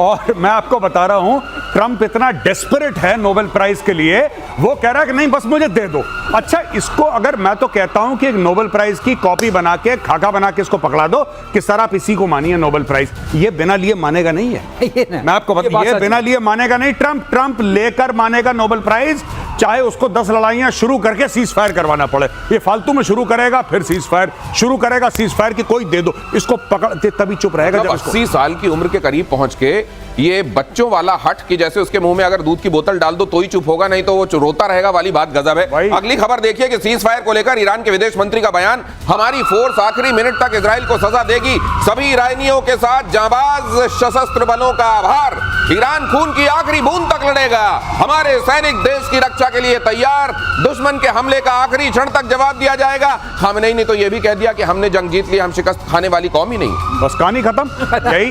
और मैं आपको बता रहा हूं, ट्रंप इतना डेस्परेट है नोबेल प्राइज के लिए, वो कह रहा है कि नहीं बस मुझे दे दो। अच्छा, इसको अगर मैं तो कहता हूं कि एक नोबेल प्राइज की कॉपी बना के, खाका बना के इसको पकड़ा दो कि सर आप इसी को मानिए नोबेल प्राइज, ये बिना लिए मानेगा नहीं है। मैं आपको बता, ये बिना लिए मानेगा नहीं। ट्रंप लेकर मानेगा नोबेल प्राइज, चाहे उसको 10 लड़ाइयां शुरू करके सीज फायर करवाना पड़े। ये फालतू में शुरू करेगा, फिर सीज फायर शुरू करेगा, सीज फायर की कोई दे दो, इसको पकड़ते तभी चुप रहेगा। जब 80 साल की उम्र के करीब पहुंच के ये बच्चों वाला हट कि जैसे उसके मुंह में अगर दूध की बोतल डाल दो तो ही चुप होगा, नहीं तो वो रोता रहेगा वाली बात गजब है। अगली खबर देखिए कि सीज फायर को लेकर ईरान के विदेश मंत्री का बयान, हमारी फोर्स आखिरी मिनट तक इजराइल को सजा देगी, सभी ईरानियों के साथ जांबाज सशस्त्र बलों का आभार, ईरान खून की आखिरी बूंद तक लड़ेगा, हमारे सैनिक देश की रक्षा के लिए तैयार, दुश्मन के हमले का आखिरी क्षण तक जवाब दिया जाएगा। खामेनेई ने तो यह भी कह दिया कि हमने जंग जीत ली, हम शिकस्त खाने वाली कौम ही नहीं। बस कहानी खत्म।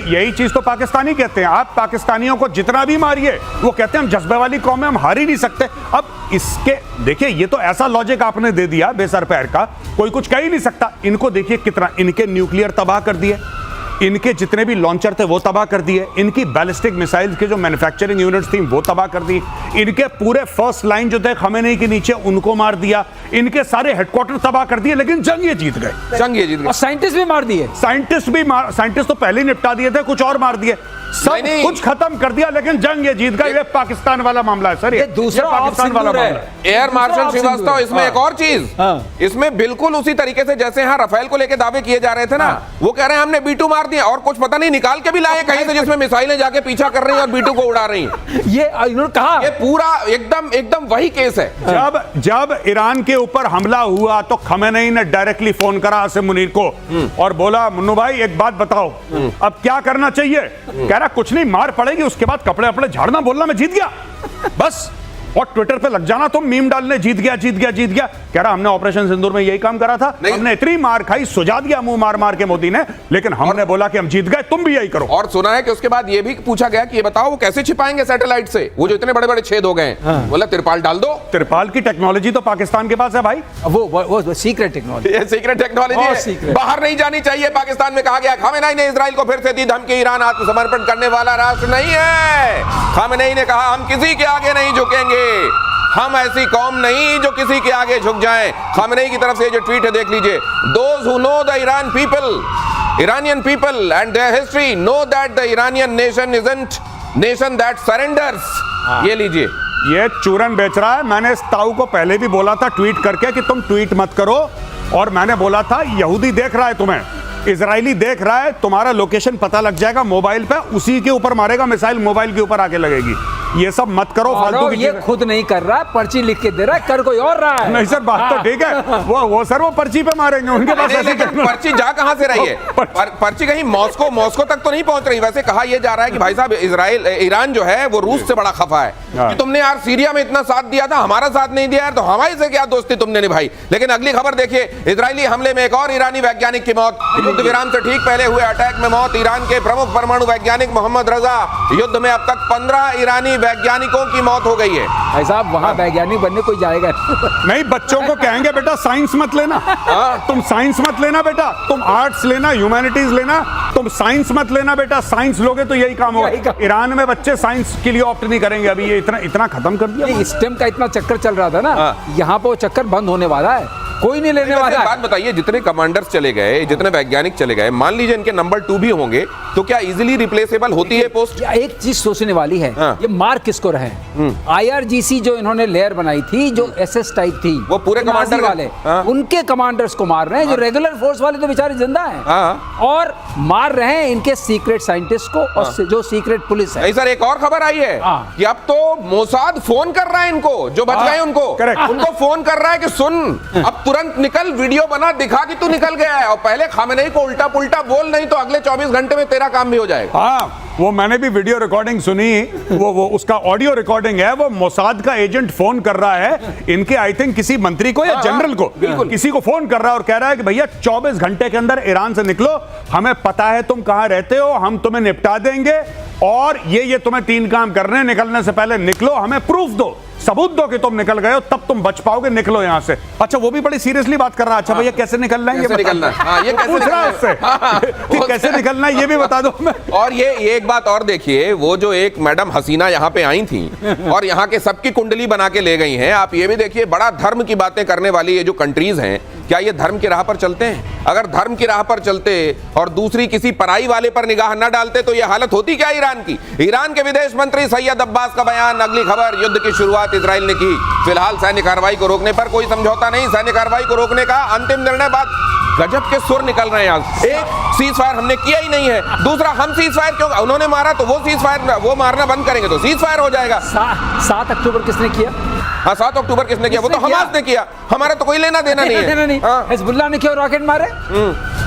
यही चीज तो पाकिस्तानी कहते हैं। आप पाकिस्तानियों को जितना भी मारिए, वो कहते हैं हम जज्बे वाली कौम है, हम हार ही नहीं सकते। अब इसके देखिए, ये तो ऐसा लॉजिक आपने दे दिया बेसर पैर का, कोई कुछ कह ही नहीं सकता। इनको देखिए कितना, इनके न्यूक्लियर तबाह कर दिए, इनके जितने भी लॉन्चर थे वो तबाह कर दिए, इनकी बैलिस्टिक मिसाइल्स के जो मैन्युफैक्चरिंग यूनिट्स थी वो तबाह कर दी, इनके पूरे फर्स्ट लाइन जो थे खामेनेई के नीचे उनको मार दिया, इनके सारे हेडक्वार्टर तबाह कर दिए, लेकिन जंग ये जीत गए। जंग ये जीत गए। और साइंटिस्ट भी मार दिए, साइंटिस्ट तो पहले ही निपटा दिए थे, कुछ और मार दिए, सब कुछ खत्म कर दिया, लेकिन जंग ये जीत गए। ये पाकिस्तान वाला मामला है सर, ये दूसरा पाकिस्तान वाला मामला है। एयर मार्शल श्रीवास्तव, इसमें एक और चीज, इसमें बिल्कुल उसी तरीके से जैसे यहाँ राफेल को लेकर दावे किए जा रहे थे ना, वो कह रहे हैं हमने B2 मार दिया और कुछ पता नहीं निकाल के भी लाए कहीं से, जिसमें मिसाइलें जाके पीछा कर रही हैं और B2 को उड़ा रही हैं। ये इन्होंने कहा, ये पूरा एकदम वही केस है। जब ईरान के ऊपर हमला हुआ तो खामेनेई ने डायरेक्टली फोन करा आसिम मुनीर को और बोला, मुन्नू भाई एक बात बताओ, अब क्या करना चाहिए? कह रहा कुछ नहीं, मार पड़ेगी, उसके बाद कपड़े अपने झाड़ना, बोलना मैं जीत गया बस, और ट्विटर पे लग जाना तुम मीम डालने, जीत गया जीत गया जीत गया। कह रहा हमने ऑपरेशन सिंदूर में यही काम करा था, हमने इतनी मार खाई, सुझा दिया मुंह मार मार के मोदी ने, लेकिन हमने बोला कि हम जीत गए, तुम भी यही करो। और सुना है कि उसके बाद ये भी पूछा गया कि ये बताओ वो कैसे छिपाएंगे सैटेलाइट से, वो जो इतने बड़े बड़े छेद हो गए। बोला तिरपाल डाल दो। तिरपाल की टेक्नोलॉजी तो पाकिस्तान के पास है भाई, वो सीक्रेट टेक्नोलॉजी, ये सीक्रेट टेक्नोलॉजी बाहर नहीं जानी चाहिए। पाकिस्तान में कहा गया, खामेनेई ने इजराइल को फिर से दी धमकी, ईरान आत्मसमर्पण करने वाला राष्ट्र नहीं है। खामेनेई ने कहा हम किसी के आगे नहीं झुकेंगे, हम ऐसी कौम नहीं जो किसी के आगे झुक जाए। खामेनेई की तरफ से जो ट्वीट है देख लीजिए, those who know the Iranian people and their history know that the Iranian nation isn't nation that surrenders। ये लीजिए, ये चूरन बेच रहा है। मैंने इस ताऊ को पहले भी बोला था ट्वीट करके कि तुम ट्वीट मत करो, और मैंने बोला था यहूदी देख रहा है तुम्हें, इजरायली देख रहा है, तुम्हारा लोकेशन पता लग जाएगा मोबाइल पे, उसी के ऊपर मारेगा मिसाइल, मोबाइल के ऊपर आके लगेगी। ये सब मत करो फालतू की। ये खुद नहीं कर रहा, पर्ची लिख के दे रहा है, कर कोई और रहा है। नहीं सर, बात तो ठीक है, वो सर वो पर्ची पे मारेंगे, उनके पास ऐसी पर्ची जा कहां से रही है? पर्ची कहीं मॉस्को तक तो नहीं पहुंच रही। वैसे कहा यह जा रहा है कि भाई साहब ईरान जो है वो रूस से बड़ा खफा है कि तुमने यार सीरिया में इतना साथ दिया था, हमारा साथ नहीं दिया यार, तो हमारे से क्या दोस्ती तुमने निभाई। लेकिन अगली खबर देखिए, इजरायली हमले में एक और ईरानी वैज्ञानिक की मौत, युद्ध विराम से ठीक पहले हुए अटैक में मौत। ईरान के प्रमुख परमाणु वैज्ञानिक मोहम्मद रजा, युद्ध में अब तक 15 ईरानी वैज्ञानिकों की मौत हो गई है। भाई साहब वहां वैज्ञानिक बनने कोई जाएगा नहीं, बच्चों को कहेंगे बेटा साइंस मत लेना, तुम साइंस मत लेना बेटा, तुम आर्ट्स लेना, ह्यूमैनिटीज लेना, तुम साइंस मत लेना बेटा, साइंस लोगे तो यही काम होगा। ईरान में बच्चे साइंस के लिए ऑप्ट नहीं करेंगे, अभी ये इतना खत्म कर दिया। स्टेम का इतना चक्कर चल रहा था ना, यहाँ पे वो चक्कर बंद होने वाला है, कोई नहीं लेने वाला है। बात बताइए, जितने कमांडर्स चले गए, जितने वैज्ञानिक चले गए, मान लीजिए इनके नंबर 2 भी होंगे, तो क्या इजीली रिप्लेसेबल होती है पोस्ट? एक चीज सोचने वाली है, ये मार किसको रहे? IRGC जो इन्होंने लेयर बनाई थी, जो SS टाइप थी, वो पूरे कमांडर वाले, उनके कमांडर्स को मार रहे हैं। जो रेगुलर फोर्स वाले तो बेचारे जिंदा हैं, और मार रहे हैं इनके सीक्रेट साइंटिस्ट को, और जो सीक्रेट पुलिस है। नहीं सर, एक और खबर आई है कि अब तो मोसाद फोन कर रहा है इनको, जो बच गए उनको फोन कर रहा है कि सुन, अब तुरंत निकल, वीडियो बना, दिखा कि तू निकल गया है, और पहले खामेनेई को उल्टा पुल्टा बोल, नहीं तो अगले 24 घंटे में तेरा काम भी हो जाएगा। हाँ, वो मैंने भी वीडियो रिकॉर्डिंग सुनी, वो उसका ऑडियो रिकॉर्डिंग है, वो मोसाद का एजेंट फोन कर रहा है इनके, आई थिंक किसी मंत्री को या जनरल को, किसी को फोन कर रहा है और कह रहा है कि भैया 24 घंटे के अंदर ईरान से निकलो, हमें पता है तुम कहां रहते हो, हम तुम्हें निपटा देंगे, और ये तुम्हें 3 काम करने हैं, निकलने से पहले निकलो, हमें प्रूफ दो, सबूत दो कि तुम निकल गए हो, तब तुम बच पाओगे, निकलो यहां से। अच्छा, वो भी बड़ी सीरियसली बात कर रहा है। अच्छा भैया कैसे निकलना है, ये निकलना है, ये कैसे पूछ रहा है उससे कि कैसे निकलना है, ये भी बता दो हमें। और ये एक बात और देखिए, वो जो एक मैडम हसीना यहाँ पे आई थी और यहाँ के सबकी कुंडली बना के ले गई हैं। आप ये भी देखिए, बड़ा धर्म की बातें करने वाली ये जो कंट्रीज हैं, क्या ये धर्म की राह पर चलते हैं? अगर धर्म की राह पर चलते और दूसरी किसी पराई वाले पर निगाह न डालते तो ये हालत होती क्या ईरान की? ईरान के विदेश मंत्री सैयद अब्बास का बयान, अगली खबर, युद्ध की शुरुआत इजराइल ने की, फिलहाल सैन्य कार्रवाई को रोकने पर कोई समझौता नहीं, सैन्य कार्रवाई को रोकने का अंतिम निर्णय बाद। गजब के सुर निकल रहे हैं यहाँ। एक, सीज फायर हमने किया ही नहीं है, दूसरा, हम सीज फायर क्यों, उन्होंने मारा तो वो सीज फायर, वो मारना बंद करेंगे तो सीज फायर हो जाएगा। 7 अक्टूबर किसने किया? हाँ, 7 अक्टूबर किसने किया? वो तो हमास ने किया, हमारा तो कोई लेना देना नहीं है। हिजबुल्लाह ने क्यों रॉकेट मारे?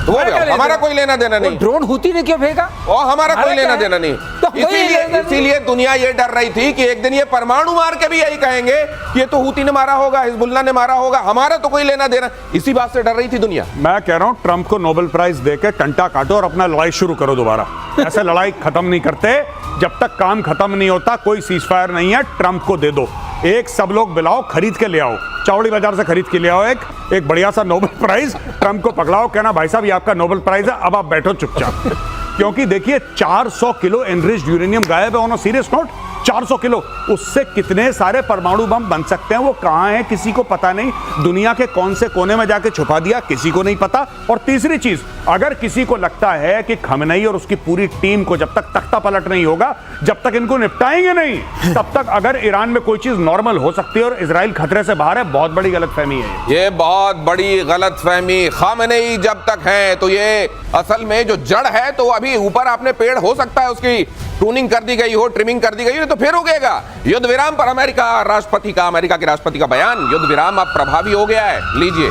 वो हमारा कोई लेना देना नहीं। ड्रोन हुती ने क्यों फेंका? और हमारा कोई लेना देना नहीं। इसीलिए दुनिया ये डर रही थी कि एक दिन ये परमाणु मार के भी यही कहेंगे कि ये तो हुती ने मारा होगा, हिजबुल्लाह ने मारा होगा, हमारा तो कोई लेना देना। इसी बात से डर रही थी दुनिया। मैं कह रहा हूं ट्रंप को नोबेल प्राइज देके टंटा काटो और अपना लड़ाई शुरू करो दोबारा। ऐसे लड़ाई खत्म नहीं करते, जब तक काम खत्म नहीं होता कोई सीज फायर नहीं है। ट्रंप को दे दो, एक सब लोग बुलाओ, खरीद के ले आओ, चौड़ी बाजार से खरीद के ले आओ एक बढ़िया सा नोबेल प्राइज, ट्रंप को पकड़ाओ, कहना भाई साहब ये आपका नोबेल प्राइज है, अब आप बैठो चुपचाप। क्योंकि देखिए 400 किलो एनरिच्ड यूरेनियम गायब है on a serious note. 400 kilo, उससे कितने सारे परमाणु बम बन सकते हैं, वो कहां है किसी को पता नहीं। दुनिया के कौन से कोने में जाके छुपा दिया किसी को नहीं पता। और तीसरी चीज, अगर किसी को लगता है कि खमेनेई और उसकी पूरी टीम को जब तक तख्ता पलट नहीं होगा, जब तक इनको निपटाएंगे नहीं, तब तक अगर ईरान में कोई चीज नॉर्मल हो सकती है और इजराइल खतरे से बाहर है, बहुत बड़ी गलतफहमी है ये बहुत बड़ी गलतफहमी। खमेनेई जब तक है तो ये असल में जो जड़ है, तो अभी ऊपर आपने पेड़ हो सकता है उसकी ट्यूनिंग कर दी गई हो, ट्रिमिंग कर दी गई हो, तो फिर उगेगा। युद्ध विराम पर अमेरिका के राष्ट्रपति का बयान, युद्ध विराम अब प्रभावी हो गया है। लीजिए,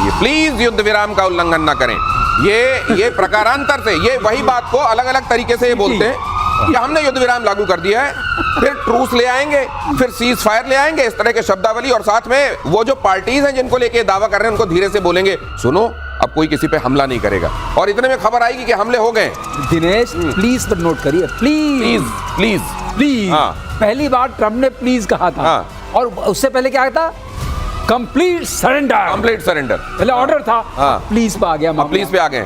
ये प्लीज युद्ध विराम का उल्लंघन ना करें। ये प्रकारांतर से, ये वही बात को अलग अलग तरीके से ये बोलते हैं कि हमने युद्ध विराम लागू कर दिया है, फिर ट्रूस ले आएंगे, फिर सीज फायर ले आएंगे, इस तरह के शब्दावली। और साथ में वो जो पार्टीज हैं जिनको लेके दावा कर रहे हैं, उनको धीरे से बोलेंगे, सुनो अब कोई किसी पे हमला नहीं करेगा। और इतने में खबर आएगी कि हमले हो गए। दिनेश प्लीज पर नोट करिए, प्लीज प्लीज प्लीज। हाँ। पहली बार ट्रम्प ने प्लीज कहा था। हाँ। और उससे पहले क्या था? Complete surrender. पहले ऑर्डर था। हाँ। प्लीज पे आ गया, प्लीज पे आ गए।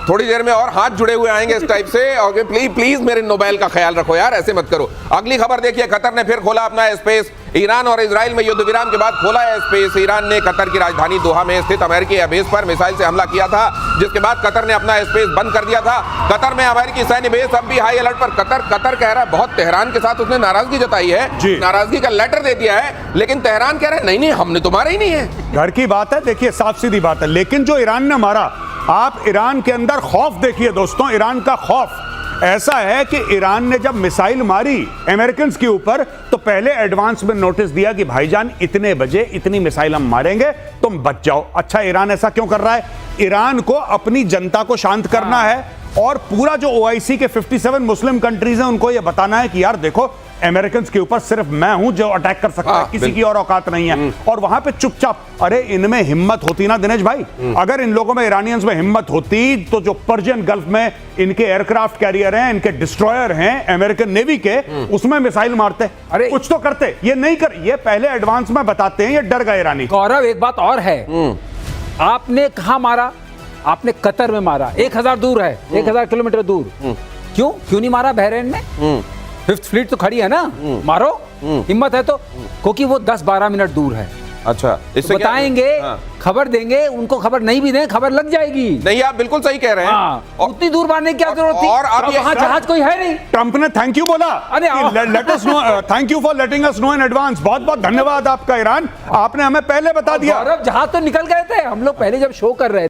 थोड़ी देर में और हाथ जुड़े हुए आएंगे इस टाइप से, और प्लीज मेरे नोबेल का ख्याल रखो यार, ऐसे मत करो। अगली खबर देखिए, कतर ने फिर खोला अपना स्पेस। ईरान और इजराइल में युद्ध विराम के बाद खोला है स्पेस। ईरान ने कतर की राजधानी दोहा में स्थित अमेरिकी बेस पर मिसाइल से हमला किया था, जिसके बाद कतर ने अपना स्पेस बंद कर दिया था। कतर में अमेरिकी सैन्य बेस अब भी हाई अलर्ट पर। कतर कह रहा है, बहुत तेहरान के साथ उसने नाराजगी जताई है, नाराजगी का लेटर दे दिया है, लेकिन तेहरान कह रहा है नहीं हमने तो मारा ही नहीं है। घर की बात है, देखिए साफ सीधी बात है। लेकिन जो ईरान ने मारा, आप ईरान के अंदर खौफ देखिए दोस्तों, ईरान का खौफ ऐसा है कि ईरान ने जब मिसाइल मारी अमेरिकन के ऊपर, तो पहले एडवांस में नोटिस दिया कि भाईजान इतने बजे इतनी मिसाइल हम मारेंगे, तुम बच जाओ। अच्छा, ईरान ऐसा क्यों कर रहा है? ईरान को अपनी जनता को शांत करना है, और पूरा जो OIC के 57 मुस्लिम कंट्रीज हैं उनको यह बताना है कि यार देखो, अमेरिकन के ऊपर सिर्फ मैं हूं जो अटैक कर सकता है, किसी की और औकात नहीं है। और वहां पे चुपचाप, अरे इनमें हिम्मत होती ना दिनेश भाई, अगर इन लोगों में, ईरानियंस में हिम्मत होती, तो जो पर्शियन गल्फ में इनके एयरक्राफ्ट कैरियर हैं, इनके डिस्ट्रॉयर हैं अमेरिकन नेवी के, उसमें मिसाइल मारते, अरे कुछ तो करते। ये नहीं कर, ये पहले एडवांस में बताते हैं, ये डर गए ईरानी। गौरव, एक बात और है, आपने कहां मारा? आपने कतर में मारा, 1000 दूर है, 1000 किलोमीटर दूर। क्यों नहीं मारा बहरीन में? 5th फ्लीट तो खड़ी है ना, मारो, हिम्मत है तो। क्योंकि वो 10-12 मिनट दूर है। अच्छा, इससे तो बताएंगे, खबर देंगे, उनको खबर नहीं भी दें, खबर लग जाएगी। नहीं, आप बिल्कुल सही कह रहे हैं। हाँ, उतनी दूर मारने की क्या जरूरत थी? और अब वहां जहाज कोई है नहीं। ट्रंप ने थैंक यू बोला, let us know, thank you for letting us know in advance. बहुत बहुत धन्यवाद आपका ईरान, आपने हमें पहले बता दिया। जहाज तो निकल गए थे, हम लोग पहले जब शो कर रहे थे।